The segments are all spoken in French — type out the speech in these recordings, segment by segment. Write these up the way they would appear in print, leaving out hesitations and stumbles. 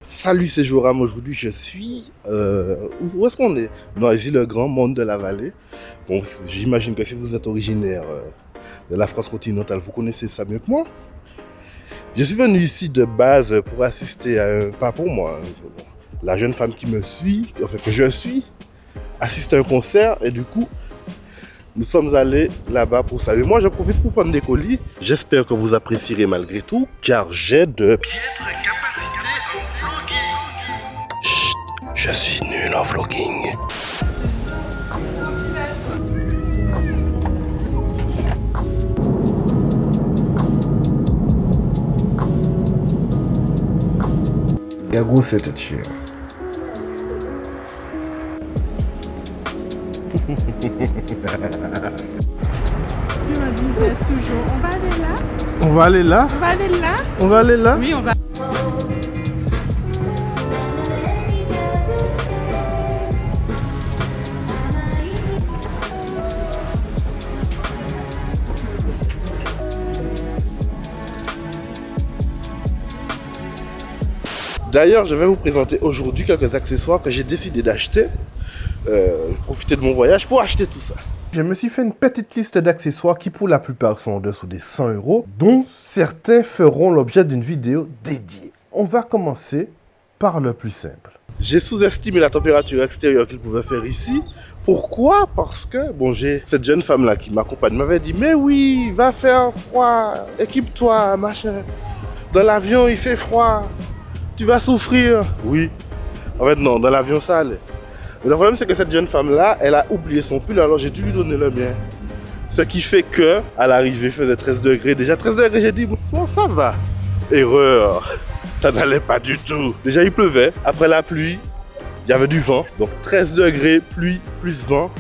Salut, c'est Joram. Aujourd'hui, je suis... où est-ce qu'on est? Dans ici, le grand monde de la vallée. Bon, j'imagine que si vous êtes originaire de la France continentale, vous connaissez ça mieux que moi. Je suis venu ici de base pour assister à un... Pas pour moi. La jeune femme qui me suit, enfin que je suis, assiste à un concert et du coup, nous sommes allés là-bas pour ça. Et moi, je profite pour prendre des colis. J'espère que vous apprécierez malgré tout, car j'ai de piètres capacités en vlogging. Chut, je suis nul en vlogging. Gagou, c'était chiant. Tu me disais toujours, on va aller là, On va aller là? on va aller là. On va aller là? Oui, on va. D'ailleurs, je vais vous présenter aujourd'hui quelques accessoires que j'ai décidé d'acheter. Je profitais de mon voyage pour acheter tout ça. Je me suis fait une petite liste d'accessoires qui pour la plupart sont en dessous des 100 €, dont certains feront l'objet d'une vidéo dédiée. On va commencer par le plus simple. J'ai sous-estimé la température extérieure qu'il pouvait faire ici. Pourquoi? Parce que, bon, j'ai cette jeune femme-là qui m'accompagne, m'avait dit « Mais oui, va faire froid, équipe-toi, machin. Dans l'avion, il fait froid. Tu vas souffrir. » Oui. En fait, non, dans l'avion, ça allait. Mais le problème, c'est que cette jeune femme-là, elle a oublié son pull, alors j'ai dû lui donner le mien. Ce qui fait que, à l'arrivée, il faisait 13 degrés. Déjà 13 degrés, j'ai dit, bon, ça va. Erreur. Ça n'allait pas du tout. Déjà, il pleuvait. Après la pluie, il y avait du vent. Donc 13 degrés, pluie, plus vent.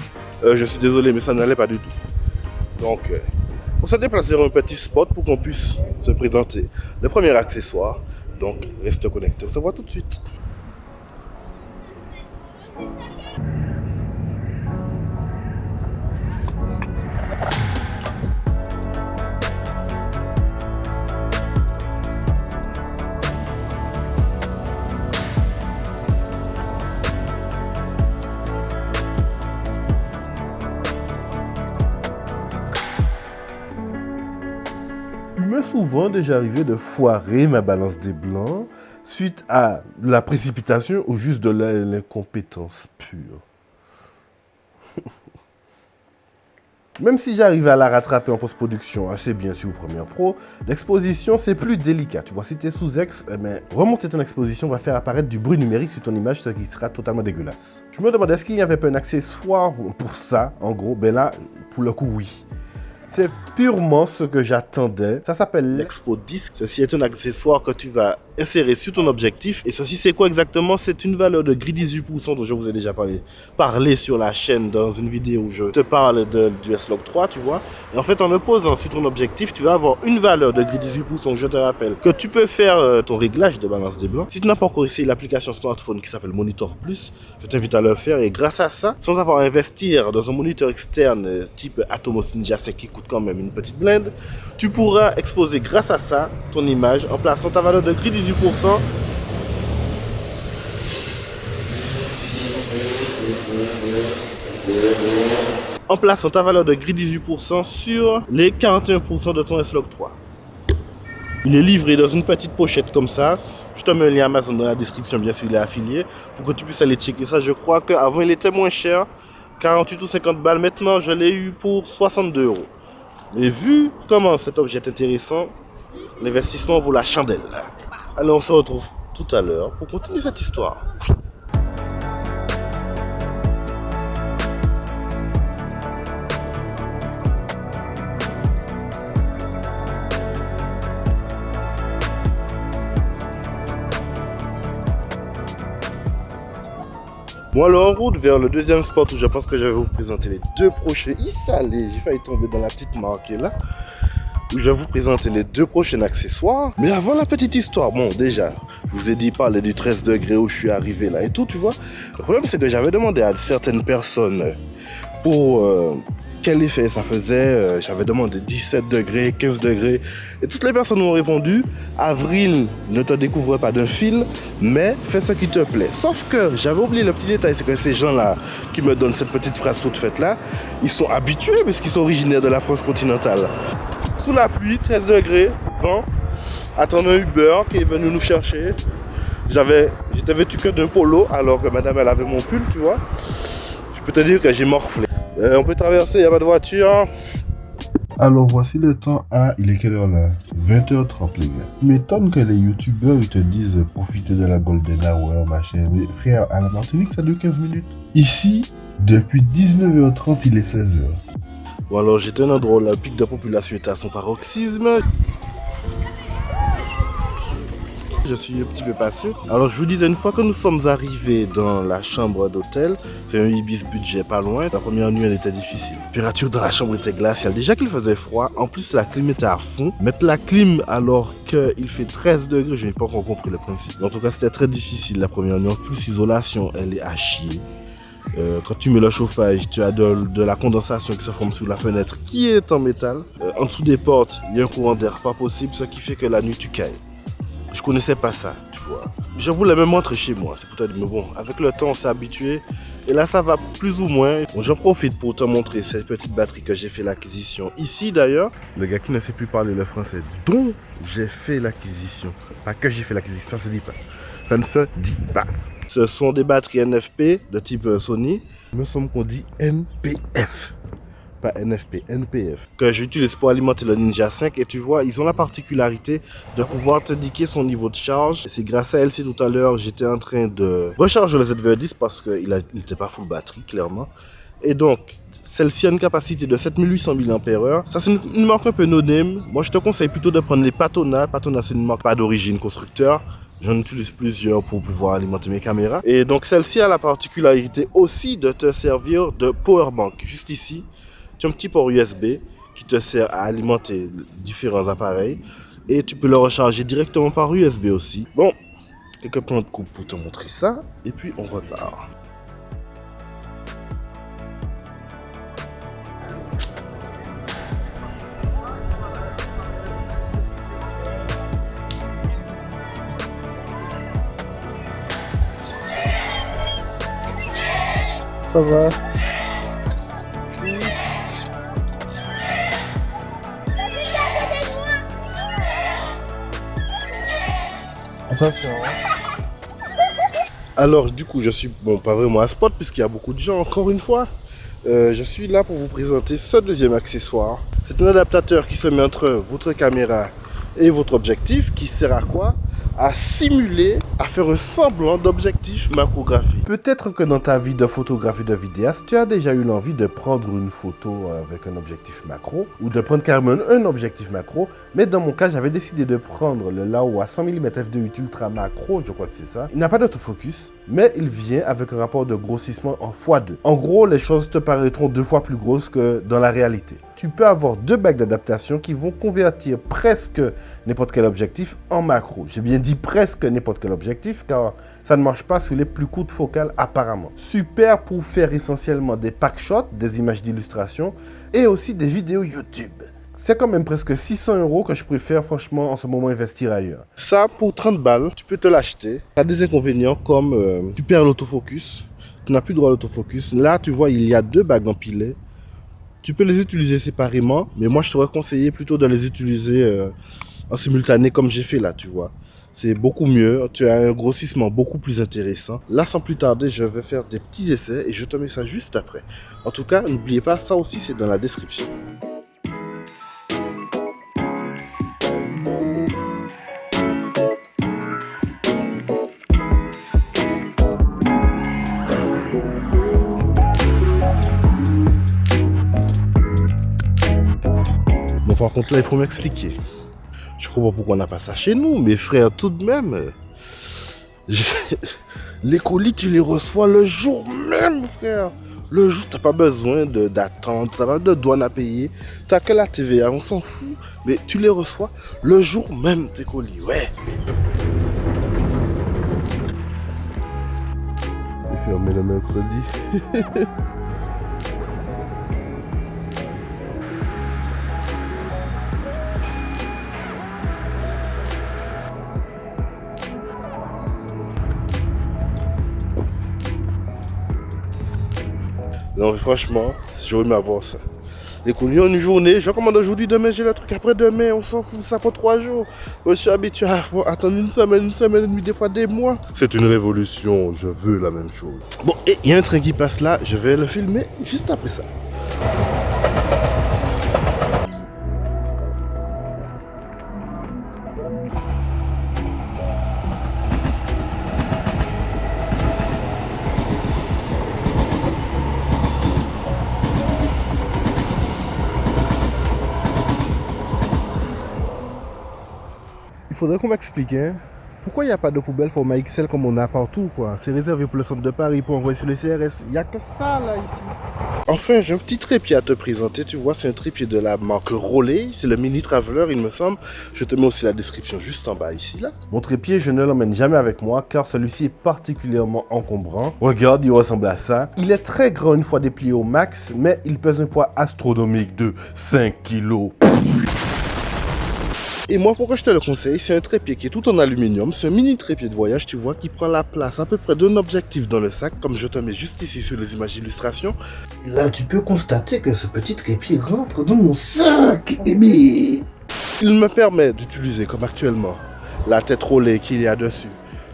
Je suis désolé, mais ça n'allait pas du tout. Donc, on s'est déplacé vers un petit spot pour qu'on puisse se présenter le premier accessoire. Donc, reste connecté. On se voit tout de suite. Il m'est souvent déjà arrivé de foirer ma balance des blancs suite à la précipitation ou juste de l'incompétence pure. Même si j'arrive à la rattraper en post-production assez bien sur Premiere Pro, l'exposition c'est plus délicat. Tu vois, si tu es sous ex, remonter ton exposition va faire apparaître du bruit numérique sur ton image, ce qui sera totalement dégueulasse. Je me demandais est-ce qu'il n'y avait pas un accessoire pour ça, en gros. Ben là, pour le coup, oui. C'est purement ce que j'attendais. Ça s'appelle l'Expo Disc. Ceci est un accessoire que tu vas insérer sur ton objectif. Et ceci, c'est quoi exactement? C'est une valeur de gris 18% dont je vous ai déjà parlé sur la chaîne dans une vidéo où je te parle du S-Log 3, tu vois. Et en fait, en le posant sur ton objectif, tu vas avoir une valeur de gris 18%. Je te rappelle que tu peux faire ton réglage de balance des blancs. Si tu n'as pas encore essayé l'application smartphone qui s'appelle Monitor Plus, je t'invite à le faire. Et grâce à ça, sans avoir à investir dans un moniteur externe type Atomos Ninja 5 qui coûte quand même une petite blinde, tu pourras exposer grâce à ça ton image en plaçant ta valeur de gris 18%. En plaçant ta valeur de gris 18% sur les 41% de ton S-Log 3. Il est livré dans une petite pochette comme ça. Je te mets un lien Amazon dans la description, bien sûr, il est affilié, pour que tu puisses aller checker ça. Je crois qu'avant il était moins cher, 48 ou 50 balles. Maintenant, je l'ai eu pour 62 €. Et vu comment cet objet est intéressant, l'investissement vaut la chandelle. Allez, on se retrouve tout à l'heure pour continuer cette histoire. Bon, alors en route vers le deuxième spot où je pense que je vais vous présenter les deux prochains. J'ai failli tomber dans la petite marque là. Où je vais vous présenter les deux prochains accessoires. Mais avant la petite histoire, bon déjà, je vous ai dit parler du 13 degrés où je suis arrivé là et tout, tu vois. Le problème c'est que j'avais demandé à certaines personnes pour quel effet ça faisait. J'avais demandé 17 degrés, 15 degrés. Et toutes les personnes m'ont répondu, avril ne te découvre pas d'un fil, mais fais ce qui te plaît. Sauf que j'avais oublié le petit détail, c'est que ces gens-là qui me donnent cette petite phrase toute faite là, ils sont habitués puisqu'ils sont originaires de la France continentale. Sous la pluie, 13 degrés, vent, attendre un Uber qui est venu nous chercher. J'étais vêtu que d'un polo alors que madame elle avait mon pull, tu vois. Je peux te dire que j'ai morflé. On peut traverser, il n'y a pas de voiture. Alors voici le temps il est quelle heure là? 20h30 les gars. Il m'étonne que les youtubeurs ils te disent profiter de la golden hour machin. Mais frère, à la Martinique ça dure 15 minutes. Ici, depuis 19h30 il est 16h. Bon alors j'étais un endroit où le pic de population était à son paroxysme. Je suis un petit peu passé. Alors je vous disais, une fois que nous sommes arrivés dans la chambre d'hôtel, c'est un Ibis budget pas loin. La première nuit elle était difficile. La température dans la chambre était glaciale. Déjà qu'il faisait froid, en plus la clim était à fond. Mettre la clim alors qu'il fait 13 degrés, je n'ai pas encore compris le principe. Mais en tout cas c'était très difficile la première nuit. En plus l'isolation elle est à chier. Quand tu mets le chauffage, tu as de la condensation qui se forme sous la fenêtre qui est en métal. En dessous des portes, il y a un courant d'air pas possible, ce qui fait que la nuit tu cailles. Je connaissais pas ça, tu vois. Je voulais même rentrer chez moi, c'est pour te dire, mais bon, avec le temps on s'est habitué. Et là ça va plus ou moins. Bon, j'en profite pour te montrer cette petite batterie que j'ai fait l'acquisition ici d'ailleurs. Le gars qui ne sait plus parler le français, dont j'ai fait l'acquisition. Pas que j'ai fait l'acquisition, ça se dit pas. Ça ne se dit pas. Ce sont des batteries NFP de type Sony. Il me semble qu'on dit NPF. Pas NFP, NPF. Que j'utilise pour alimenter le Ninja 5. Et tu vois, ils ont la particularité de pouvoir t'indiquer son niveau de charge. C'est grâce à LC tout à l'heure, j'étais en train de recharger le ZV10 parce qu'il n'était pas full batterie, clairement. Et donc, celle-ci a une capacité de 7800 mAh. Ça, c'est une marque un peu no-name. Moi, je te conseille plutôt de prendre les Patona. Patona, c'est une marque pas d'origine constructeur. J'en utilise plusieurs pour pouvoir alimenter mes caméras. Et donc, celle-ci a la particularité aussi de te servir de powerbank. Juste ici, tu as un petit port USB qui te sert à alimenter différents appareils. Et tu peux le recharger directement par USB aussi. Bon, quelques plans de coupe pour te montrer ça. Et puis, on repart. Ça va. Attention. Alors du coup je suis, pas vraiment à spot puisqu'il y a beaucoup de gens encore une fois. Je suis là pour vous présenter ce deuxième accessoire. C'est un adaptateur qui se met entre votre caméra et votre objectif qui sert à quoi? À simuler, à faire un semblant d'objectif macrographique. Peut-être que dans ta vie de photographe et de vidéaste, tu as déjà eu l'envie de prendre une photo avec un objectif macro ou de prendre carrément un objectif macro. Mais dans mon cas, j'avais décidé de prendre le Lao à 100 mm f2.8 ultra macro, je crois que c'est ça. Il n'a pas d'autofocus, mais il vient avec un rapport de grossissement en x2. En gros, les choses te paraîtront 2 fois plus grosses que dans la réalité. Tu peux avoir 2 bagues d'adaptation qui vont convertir presque n'importe quel objectif en macro. J'ai bien dit presque n'importe quel objectif car ça ne marche pas sur les plus courtes focales apparemment. Super pour faire essentiellement des pack shots, des images d'illustration et aussi des vidéos YouTube. C'est quand même presque 600 € que je préfère franchement en ce moment investir ailleurs. Ça pour 30 balles, tu peux te l'acheter. Ça a des inconvénients comme tu perds l'autofocus, tu n'as plus droit à l'autofocus. Là tu vois il y a 2 bagues empilées. Tu peux les utiliser séparément, mais moi je t'aurais conseillé plutôt de les utiliser en simultané comme j'ai fait là, tu vois. C'est beaucoup mieux, tu as un grossissement beaucoup plus intéressant. Là, sans plus tarder, je vais faire des petits essais et je te mets ça juste après. En tout cas, n'oubliez pas, ça aussi c'est dans la description. Bon, par contre là, il faut m'expliquer. Je comprends pas pourquoi on n'a pas ça chez nous, mes frères, tout de même. Les colis, tu les reçois le jour même, frère. Le jour, t'as pas besoin d'attendre, t'as pas de douane à payer. T'as que la TVA, on s'en fout. Mais tu les reçois le jour même, tes colis, ouais. C'est fermé le mercredi. Non, franchement, j'aurais aimé avoir ça. Les colis en une journée, je commande aujourd'hui, demain j'ai le truc, après demain, on s'en fout, ça prend 3 jours. Moi, je suis habitué à attendre une semaine et demie, des fois des mois. C'est une révolution, je veux la même chose. Bon, et il y a un train qui passe là, je vais le filmer juste après ça. Il faudrait qu'on m'explique, hein. Pourquoi il n'y a pas de poubelle format XL comme on a partout, quoi? C'est réservé pour le centre de Paris, pour envoyer sur les CRS. Il n'y a que ça, là, ici. Enfin, j'ai un petit trépied à te présenter. Tu vois, c'est un trépied de la marque Roley. C'est le Mini Traveler, il me semble. Je te mets aussi la description juste en bas, ici, là. Mon trépied, je ne l'emmène jamais avec moi, car celui-ci est particulièrement encombrant. Regarde, il ressemble à ça. Il est très grand une fois déplié au max, mais il pèse un poids astronomique de 5 kilos. Et moi, pourquoi je te le conseille, c'est un trépied qui est tout en aluminium. C'est un mini trépied de voyage, tu vois, qui prend la place à peu près d'un objectif dans le sac, comme je te mets juste ici sur les images d'illustration. Et là, tu peux constater que ce petit trépied rentre dans mon sac. Et bien, il me permet d'utiliser, comme actuellement, la tête Roley qu'il y a dessus,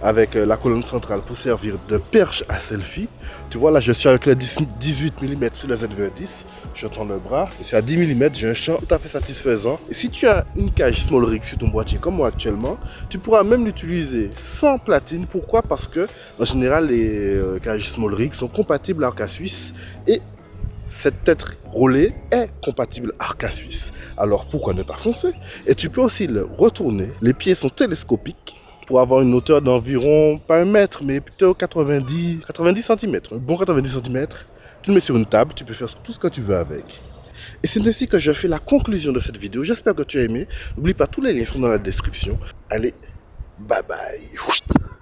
avec la colonne centrale pour servir de perche à selfie. Tu vois, là, je suis avec le 18 mm sur la ZV10. Je tends le bras. Et c'est à 10 mm, j'ai un champ tout à fait satisfaisant. Et si tu as une cage Small Rig sur ton boîtier, comme moi actuellement, tu pourras même l'utiliser sans platine. Pourquoi? Parce que, en général, les cages Small Rig sont compatibles Arca Suisse. Et cette tête Roley est compatible Arca Suisse. Alors, pourquoi ne pas foncer? Et tu peux aussi le retourner. Les pieds sont télescopiques, pour avoir une hauteur d'environ, pas 1 mètre, mais plutôt 90 cm. Un bon 90 cm. Tu le mets sur une table, tu peux faire tout ce que tu veux avec. Et c'est ainsi que je fais la conclusion de cette vidéo. J'espère que tu as aimé. N'oublie pas, tous les liens sont dans la description. Allez, bye bye.